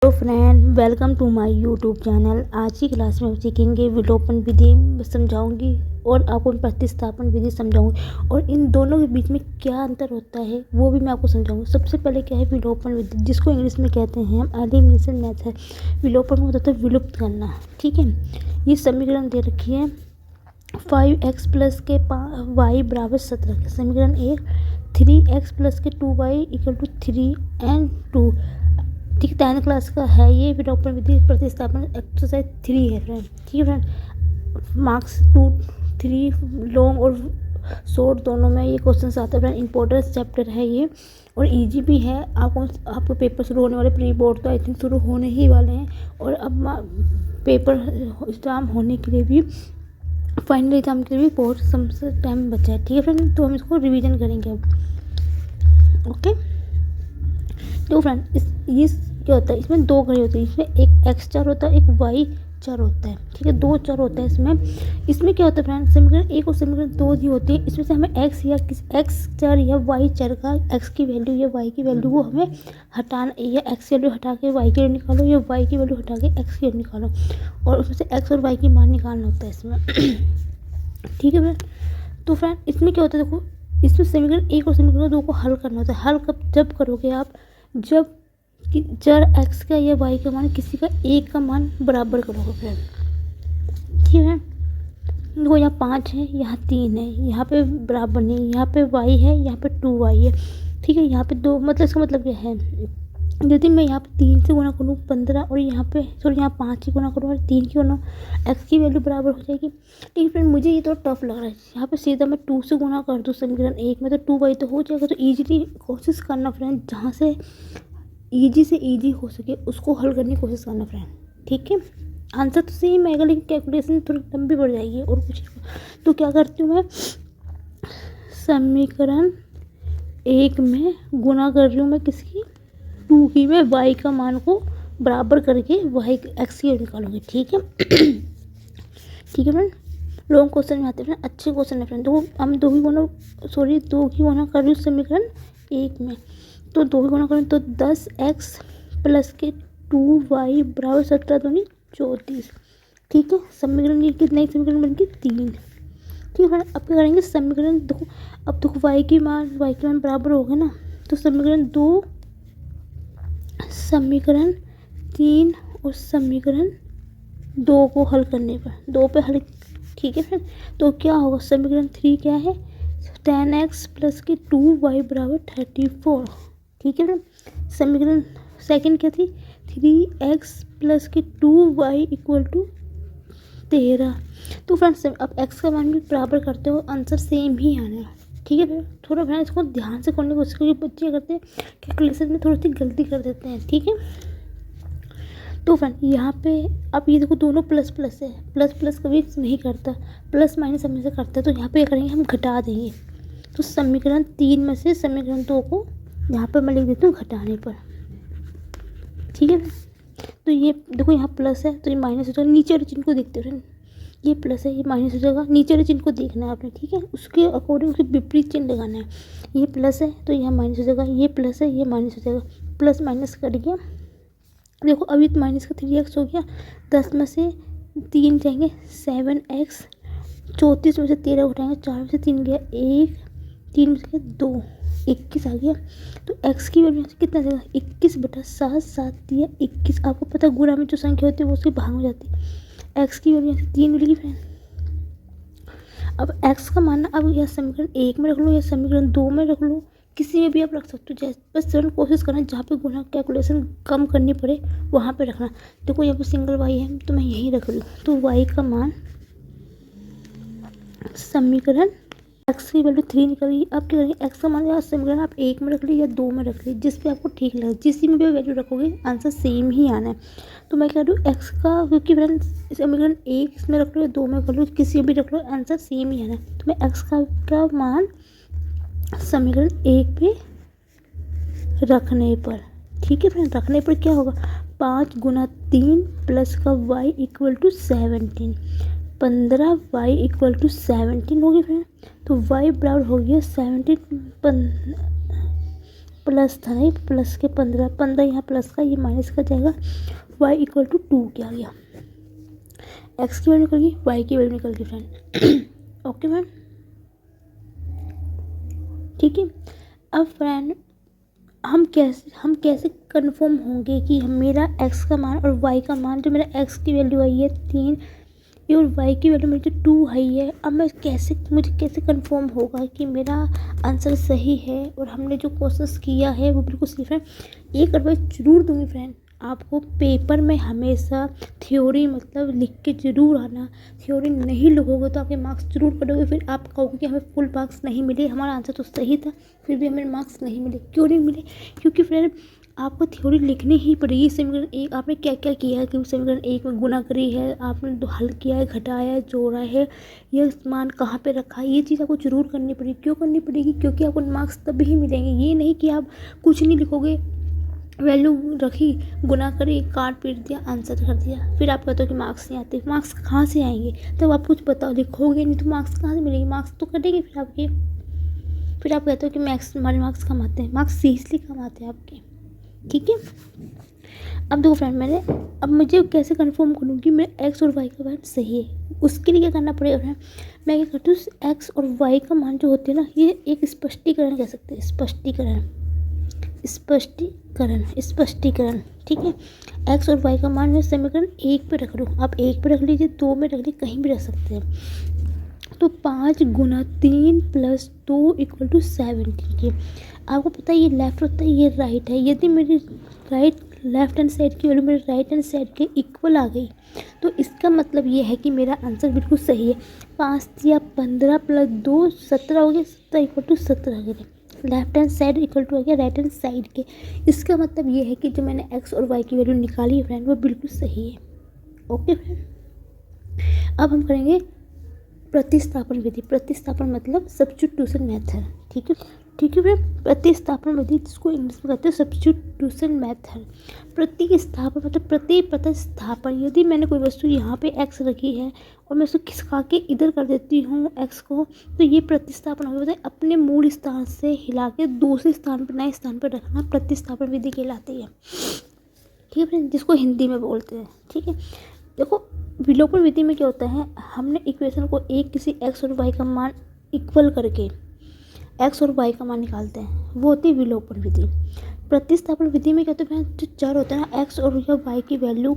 Hello friend, welcome to my YouTube channel. आज की class में हम सीखेंगे विलोपन विधि समझाऊंगी और आपको प्रतिस्थापन विधि समझाऊंगी और इन दोनों के बीच में क्या अंतर होता है वो भी मैं आपको समझाऊंगी। सबसे पहले क्या है विलोपन विधि, जिसको इंग्लिश में कहते हैं हम एलिमिनेशन मेथड। विलोपन होता है विलुप्त करना। ठीक है, ये समीकरण दे रखी है 5x प्लस के y बराबर 17 के समीकरण 1, 3x प्लस के 2y इक्वल टू 3 एंड 2। ठीक है, 10th क्लास का है ये विलोपन विधि प्रतिस्थापन एक्सरसाइज 3 है फ्रेंड। ठीक है फ्रेंड, मार्क्स 2-3 लॉन्ग और शॉर्ट दोनों में ये क्वेश्चन आते हैं फ्रेंड। इंपॉर्टेंट चैप्टर है ये और इजी भी है। आपको पेपर शुरू होने वाले, प्री बोर्ड तो आई थिंक शुरू होने ही वाले हैं और अब पेपर एग्जाम होने के लिए भी, फाइनल एग्जाम के लिए भी बहुत समय टाइम बचा है। ठीक है फ्रेंड, तो हम इसको रिवीजन करेंगे अब। ओके, तो फ्रेंड ये क्या होता है, इसमें दो घड़ी होती है। इसमें एक एक्स चर होता है, एक वाई चर होता है। ठीक है, दो चर होता है इसमें क्या होता है फ्रेंड, समीकरण 1 और समीकरण 2 ही होती है। इसमें से हमें एक्स या एक्स चर या वाई चर का एक्स की वैल्यू या वाई की वैल्यू को हमें हटाना, या एक्स की वैल्यू हटा के वाई की वैल्यू निकालो या वाई की वैल्यू हटा के एक्स की वैल्यू निकालो और उसमें से एक्स और वाई की मान निकालना होता है इसमें। ठीक है फ्रेंड, तो फ्रेंड इसमें क्या होता है, देखो इसमें समीकरण 1 और समीकरण 2 को हल करना होता है। हल जब करोगे आप, जब कि चर x का या y का मान किसी का एक का मान बराबर करोगे फ्रेंड। ठीक है, देखो यहाँ 5 है, यहाँ 3 है, यहाँ पे बराबर नहीं, यहाँ पे y है, यहाँ पे 2y है। ठीक है, यहाँ पे 2, मतलब इसका मतलब क्या है, यदि मैं यहाँ पे 3 से गुना करूँ 15 और यहाँ पे यहाँ 5 की गुना करूँ और 3 की गुना, x की वैल्यू बराबर हो जाएगी। ठीक है फ्रेंड, मुझे ये तो टफ लग रहा है। यहाँ पे सीधा मैं 2 से गुना कर दूँ समीकरण 1 में तो 2y तो हो जाएगा। तो ईजिली कोशिश करना फ्रेंड, जहाँ से ईजी से ईजी हो सके उसको हल करने की कोशिश करना फ्रेंड। ठीक है, आंसर तो सेम आएगा लेकिन कैलकुलेशन थोड़ी लंबी पड़ जाएगी और कुछ। तो क्या करती हूँ मैं, समीकरण 1 में गुना कर रही हूँ मैं किसकी, 2 की। मैं y का मान को बराबर करके y x की निकालूंगी। ठीक है, ठीक है फ्रेंड, लॉन्ग क्वेश्चन में आते हैं, अच्छे क्वेश्चन है फ्रेंड। दो हम दो की गुना कर रही हूँ समीकरण 1 में, तो 2 की गुना करें तो 10x प्लस के 2y बराबर 17 दूनी 34। ठीक है, समीकरण ये कितने समीकरण बन के 3। ठीक है, अब क्या करेंगे, समीकरण 2, अब देखो y के मान बराबर हो गए ना, तो समीकरण 3 और समीकरण 2 को हल करने पर 2 पे हल। ठीक है फ्रेंड, तो क्या होगा, समीकरण 3 क्या है, 10x प्लस के 2y बराबर 34। ठीक है फ्रेंड, समीकरण सेकंड क्या थी, 3x प्लस के 2y इक्वल टू 13। तो फ्रेंड्स अब x का मान भी बराबर करते हो, आंसर सेम ही आना है। ठीक है फ्रेंड, थोड़ा फ्रेंड इसको ध्यान से करने की कोशिश करिए। बच्चे करते हैं कैलकुलेशन में थोड़ी सी गलती कर देते हैं। ठीक है, तो फ्रेंड यहाँ पे अब ये देखो दोनों प्लस प्लस है, प्लस प्लस कभी नहीं करता, प्लस माइनस हमेशा करता है। तो यहाँ पे क्या करेंगे, हम घटा देंगे। तो समीकरण 3 में से समीकरण 2 को यहाँ पर मैं लिख देती हूँ घटाने पर। ठीक है, तो ये देखो यहाँ प्लस है तो ये माइनस हो जाएगा। नीचे वाले चिन्ह को देखते हैं, ये प्लस है ये माइनस हो जाएगा। नीचे वाले चिन्ह को देखना है आपने। ठीक है, उसके अकॉर्डिंग उसके विपरीत चिन्ह लगाना है। ये प्लस है तो यहाँ माइनस हो जाएगा, ये प्लस है ये माइनस हो जाएगा। प्लस माइनस कट गया, देखो अभी तो माइनस का 3x हो गया, 10 में से 3 जाएंगे 7x, 34 में से 13 उठाएंगे, 4 में से 3 गया 1, 3 में से 2, 21 आ गया। तो x की वैल्यू कितना जाएगा, 21/7, 7 दिया 21। आपको पता है गुणा में जो संख्या होती है वो उसके भाग हो जाती है। x की वैल्यू 3 मिलेगी फ्रेंड। अब x का मान अब यह समीकरण 1 में रख लो या समीकरण 2 में रख लो, किसी में भी आप रख सकते हो। जैसे बस जरूर कोशिश करना जहाँ पे गुणा कैलकुलेशन कम करनी पड़े वहाँ पे रखना। देखो यहाँ पे सिंगल y है तो मैं यहीं रख रही हूँ। तो y का मान समीकरण x की वैल्यू 3 निकलेगी। अब क्या करेंगे, x का मान या समीकरण आप 1 में रख ली या 2 में रख ली, जिस पे आपको ठीक लगे, जिस में भी वैल्यू रखोगे आंसर सेम ही आना है। तो मैं कह रही हूँ x का, क्योंकि फ्रेंड समीकरण 1 में रख लो या 2 में कर लो, किसी में भी रख लो आंसर सेम ही आना है। तो मैं x का मान समीकरण 1 पे रखने पर, ठीक है फ्रेंड, रखने पर क्या होगा, 5 गुना 3 प्लस का y equal to 17, 15y equal to 17 होगी फ्रेंड। तो y बराबर हो गया 17, प्लस था नहीं, प्लस के 15 यहाँ प्लस का, ये माइनस का जाएगा, y इक्वल टू 2 क्या गया, x की वैल्यू निकल गई, y की वैल्यू निकल गई फ्रेंड। ओके मैम, ठीक है। अब फ्रेंड हम कैसे कंफर्म होंगे कि मेरा x का मान और y का मान, जो मेरा x की वैल्यू आई है 3 ये और y की वैल्यू मेरी जो 2 आई है, अब मुझे कैसे कंफर्म होगा कि मेरा आंसर सही है और हमने जो कोशिश किया है वो बिल्कुल सही है। एक एडवाइस जरूर दूंगी फ्रेंड, आपको पेपर में हमेशा थ्योरी मतलब लिख के ज़रूर आना। थ्योरी नहीं लिखोगे तो आपके मार्क्स जरूर कटोगे, फिर आप कहोगे कि हमें फुल मार्क्स नहीं मिले, हमारा आंसर तो सही था फिर भी हमें मार्क्स नहीं मिले। क्यों नहीं मिले? क्योंकि फ्रेंड आपको थ्योरी लिखनी ही पड़ेगी। समीकरण एक आपने क्या क्या किया है कि समीकरण एक में गुना करी है, आपने हल किया है, घटाया है, जोड़ा है, यह मान कहाँ पे रखा है, ये चीज़ आपको जरूर करनी पड़ेगी। क्यों करनी पड़ेगी? क्योंकि आपको मार्क्स तभी ही मिलेंगे। ये नहीं कि आप कुछ नहीं लिखोगे, वैल्यू रखी, गुना करी, काट पीट दिया, आंसर कर दिया, फिर आप कहते हो कि मार्क्स नहीं आते। मार्क्स कहाँ से आएंगे? तब आप कुछ बताओ, लिखोगे नहीं तो मार्क्स कहाँ से मिलेंगे? मार्क्स तो कटेंगे फिर आपके। फिर आप कहते हो कि हमारे मार्क्स कम आते हैं, मार्क्स सीरियसली कम आते हैं आपके। ठीक है। अब देखो फ्रेंड, अब मुझे कैसे कंफर्म करूँ कि मेरा एक्स और वाई का मान सही है? उसके लिए क्या करना पड़ेगा फ्रेंड, मैं क्या करती हूँ, एक्स और वाई का मान जो होते हैं ना, ये एक स्पष्टीकरण कह सकते हैं, स्पष्टीकरण। ठीक है। एक्स और वाई का मान मैं समीकरण 1 पे रख लूँ, आप 1 पे रख लीजिए, 2 में रख लीजिए, कहीं भी रख सकते हैं। तो 5 गुना 3 प्लस 2 इक्वल टू 17। आपको पता है ये लेफ्ट होता है, ये राइट है। यदि मेरी लेफ्ट हैंड साइड की वैल्यू मेरे राइट हैंड साइड के इक्वल आ गई तो इसका मतलब ये है कि मेरा आंसर बिल्कुल सही है। 5 या 15 प्लस 2 17 हो गया, 17 इक्वल टू 17 आ गया। Left hand side equal to आ गया राइट हैंड साइड के। इसका मतलब ये है कि जो मैंने एक्स और वाई की वैल्यू निकाली है फ्रेंड, वो बिल्कुल सही है। ओके फ्रेंड, अब हम करेंगे प्रतिस्थापन विधि। प्रतिस्थापन मतलब सब्स्टिट्यूशन मेथड। ठीक है, ठीक है फ्रेंड। प्रतिस्थापन विधि जिसको इंग्लिश में कहते हैं सब्स्टिट्यूशन मेथड। प्रतिस्थापन मतलब प्रतिस्थापन, यदि मैंने कोई वस्तु यहाँ पे एक्स रखी है और मैं उसको खिसका के इधर कर देती हूँ एक्स को, तो ये प्रतिस्थापन हो गया। अपने मूल स्थान से हिला के दूसरे स्थान पर, नए स्थान पर रखना प्रतिस्थापन विधि कहलाती है। ठीक है फ्रेंड, जिसको हिंदी में बोलते हैं। ठीक है, देखो विलोपन विधि में क्या होता है, हमने इक्वेशन को एक किसी एक्स और वाई का मान इक्वल करके एक्स और वाई का मान निकालते हैं, वो होती है विलोपन विधि। प्रतिस्थापन विधि में क्या होता है, जो चर होता है ना एक्स और वाई की वैल्यू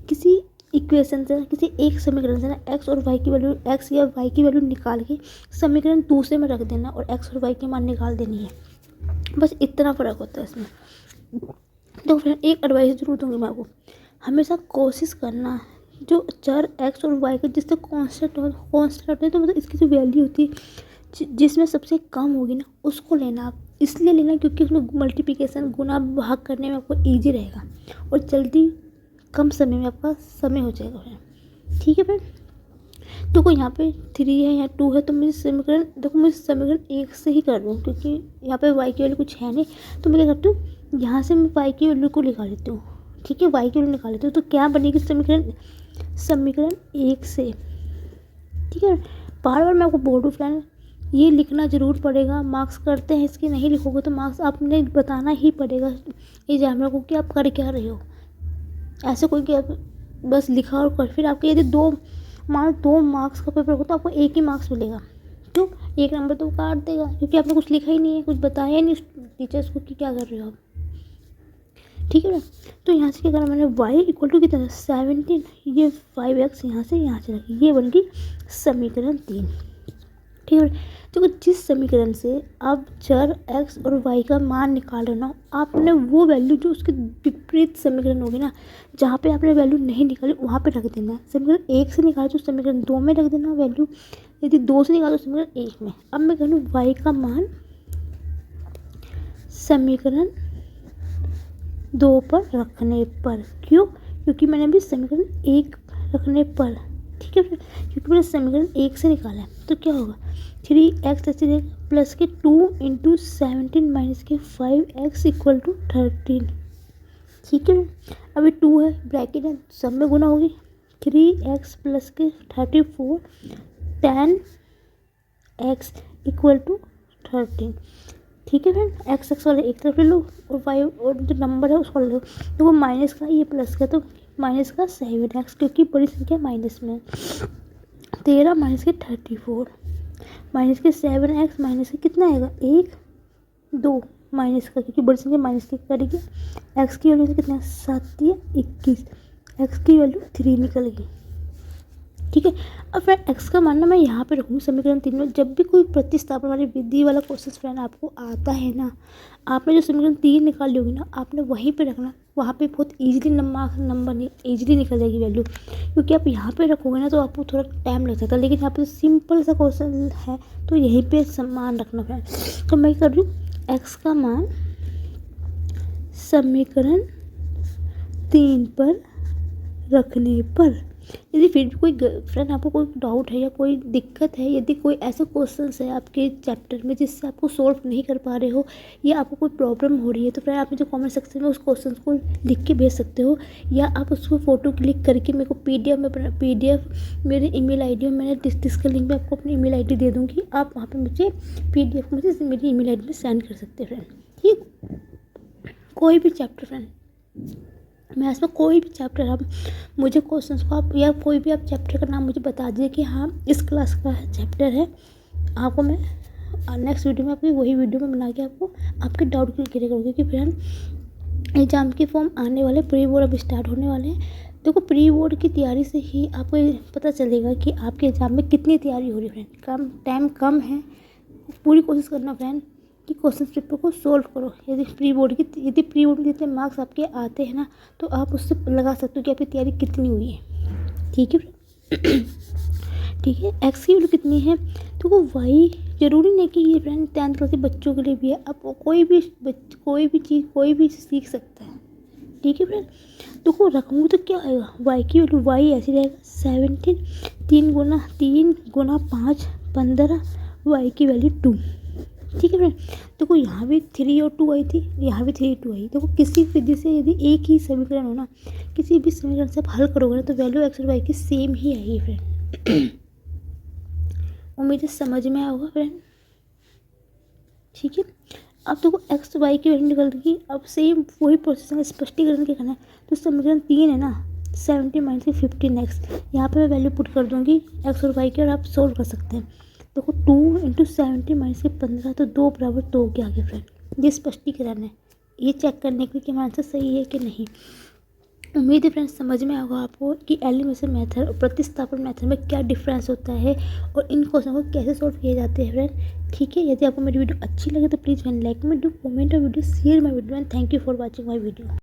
किसी इक्वेशन से, किसी एक समीकरण से ना एक्स और वाई की वैल्यू, एक्स या वाई की वैल्यू निकाल के समीकरण दूसरे में रख देना और एक्स और वाई के मान निकाल देनी है। बस इतना फ़र्क होता है इसमें। तो फ्रेंड एक एडवाइस जरूर दूंगी मैं आपको, हमेशा कोशिश करना जो चर एक्स और वाई का जिससे कांस्टेंट होते हैं, तो मतलब इसकी जो वैल्यू होती है जिसमें सबसे कम होगी ना उसको लेना। आप इसलिए लेना क्योंकि उसमें मल्टीप्लिकेशन गुना भाग करने में आपको ईजी रहेगा और जल्दी कम समय में आपका समय हो जाएगा फ्रेंड। ठीक है फ्रेंड, देखो यहाँ पे 3 है, यहाँ 2 है, तो मुझे समीकरण 1 से ही कर रही हूँ क्योंकि यहाँ पे वाई की वैल्यू कुछ है नहीं। तो मैं क्या करती हूँ, यहाँ से मैं वाई की वैल्यू को निकाल लेती हूँ। ठीक है, वाई की वैल्यू निकाल लेती हूँ, तो क्या बनेगी समीकरण 1 से। ठीक है, बार बार मैं आपको बोल रही हूँ फ्रेंड, ये लिखना ज़रूर पड़ेगा। मार्क्स करते हैं इसके, नहीं लिखोगे तो मार्क्स आपने बताना ही पड़ेगा एग्जामिनर को कि आप कर क्या रहे हो। ऐसे कोई कि आप बस लिखा और कर, फिर आपके यदि 2 मार्क्स का पेपर हो तो आपको 1 ही मार्क्स मिलेगा। क्यों? 1 नंबर तो काट देगा क्योंकि आपने कुछ लिखा ही नहीं है, कुछ बताया ही नहीं टीचर्स को कि क्या कर रहे हो आप। ठीक है ना, तो यहाँ से क्या करना मैंने, y इक्वल टू कितना 17, ये 5x यहाँ से रखी, ये बन गई समीकरण 3। ठीक है, तो जिस समीकरण से आप चर x और y का मान निकाल रहे हो, आपने वो वैल्यू जो उसके विपरीत समीकरण होगी ना, जहाँ पे आपने वैल्यू नहीं निकाली वहाँ पे रख देना। समीकरण 1 से निकाले तो समीकरण 2 में रख देना वैल्यू, यदि 2 से निकालो तो समीकरण 1 में। अब मैं कहूँ y का मान समीकरण 2 पर रखने पर, क्यों? क्योंकि मैंने अभी समीकरण 1 रखने पर, ठीक है, क्योंकि मैंने समीकरण 1 से निकाला है, तो क्या होगा 3x ऐसे प्लस के 2 इंटू 17 माइनस के 5x इक्वल टू 13। ठीक है, अभी 2 है, ब्रैकेट है, सब में गुना होगी, 3x प्लस के 34 10x इक्वल टू 13। ठीक है फ्रेंड, एक्स एक्स वाले एक तरफ ले लो और वाई और जो नंबर है उसको ले लो। तो वो माइनस का ये प्लस का, तो माइनस का 7x क्योंकि बड़ी संख्या माइनस में 13 माइनस के 34 माइनस के 7x माइनस के कितना आएगा 1 2 माइनस का क्योंकि बड़ी संख्या माइनस की करेगी। एक्स की वैल्यू कितना 7 या 21, एक्स की वैल्यू 3 निकल गई। ठीक है, अब फ्रेंड एक्स का मानना मैं यहाँ पे रखूँगी समीकरण 3 में। जब भी कोई प्रतिस्थापन वाली विधि वाला क्वेश्चन फ्रेंड आपको आता है ना, आपने जो समीकरण 3 निकाल ली होगी ना, आपने वहीं पे रखना। वहाँ पे बहुत इजीली नंबर नहीं इजीली निकल जाएगी वैल्यू, क्योंकि आप यहाँ पे रखोगे ना तो आपको थोड़ा टाइम लग सकता है। लेकिन यहाँ पे सिंपल सा क्वेश्चन है तो यहीं पे मान रखना फ्रेंड। तो मैं कर रही हूँ एक्स का मान समीकरण 3 पर रखने पर। यदि फिर भी कोई फ्रेंड आपको कोई डाउट है या कोई दिक्कत है, यदि कोई ऐसा क्वेश्चंस है आपके चैप्टर में जिससे आपको सॉल्व नहीं कर पा रहे हो या आपको कोई प्रॉब्लम हो रही है, तो फ्रेंड आप मुझे कमेंट सेक्शन में उस क्वेश्चन को लिख के भेज सकते हो, या आप उसको फ़ोटो क्लिक करके मेरे को PDF मेरे ईमेल आईडी में मैंने डिस्क्रिप्शन लिंक में आपको अपनी ईमेल आईडी दे दूँगी। आप वहाँ पर मुझे PDF मुझे मेरी ईमेल आईडी में सेंड कर सकते हैं फ्रेंड। ठीक, कोई भी चैप्टर फ्रेंड, मैथ्स में कोई भी चैप्टर आप मुझे क्वेश्चंस को आप या कोई भी आप चैप्टर का नाम मुझे बता दीजिए कि हाँ इस क्लास का चैप्टर है, आपको मैं नेक्स्ट वीडियो में आपकी वही वीडियो में बना के आपको आपके डाउट क्लियर करूँगी। क्योंकि फ्रेंड एग्जाम के फॉर्म आने वाले, प्री बोर्ड अब स्टार्ट होने वाले हैं। देखो प्री बोर्ड की तैयारी से ही आपको ये पता चलेगा कि आपके एग्ज़ाम में कितनी तैयारी हो रही है फ्रेंड। टाइम कम है, पूरी कोशिश करना फ्रेंड कि क्वेश्चन पेपर को सोल्व करो। यदि प्री बोर्ड में जितने मार्क्स आपके आते हैं ना, तो आप उससे लगा सकते हो कि आपकी तैयारी कितनी हुई है। ठीक है ठीक है, एक्स की वैल्यू कितनी है, तो वो वाई जरूरी नहीं कि ये फ्रेंड 10th क्लास के बच्चों के लिए भी है। आप कोई भी सीख सकता है। ठीक है फ्रेंड, तो को रखूँगी तो क्या आएगा, वाई की वैल्यू वाई ऐसी रहेगा 17, 3 गुना 5 15, वाई की वैल्यू 2। ठीक है फ्रेंड, देखो यहाँ भी 3 और 2 आई थी, यहाँ भी 3 2 आई। देखो किसी विधि से यदि एक ही समीकरण हो ना, किसी भी समीकरण से आप हल करोगे ना, तो वैल्यू एक्स और वाई की सेम ही आएगी फ्रेंड। उम्मीद है समझ में आया होगा फ्रेंड। ठीक है, अब देखो एक्स वाई की वैल्यू निकल गई। अब सेम वही प्रोसेस है, स्पष्टीकरण क्या करना है। तो समीकरण 3 है ना, 70 माइनस 15x, यहाँ पे मैं वैल्यू पुट कर दूँगी एक्स और वाई की, और आप सोल्व कर सकते हैं। देखो 2 × 70 माइनस 15, तो 2 बराबर 2 के आगे फ्रेंड। ये स्पष्टीकरण है, ये चेक करने के लिए कि आंसर सही है कि नहीं। उम्मीद है फ्रेंड्स समझ में आएगा आपको कि एलिमिनेशन मेथड और प्रतिस्थापन मेथड में क्या डिफरेंस होता है और इन क्वेश्चन को कैसे सॉल्व किए जाते हैं फ्रेंड। ठीक है, यदि आपको मेरी वीडियो अच्छी लगे तो प्लीज़ लाइक में डू कमेंट और video share my video and thank you for watching my video.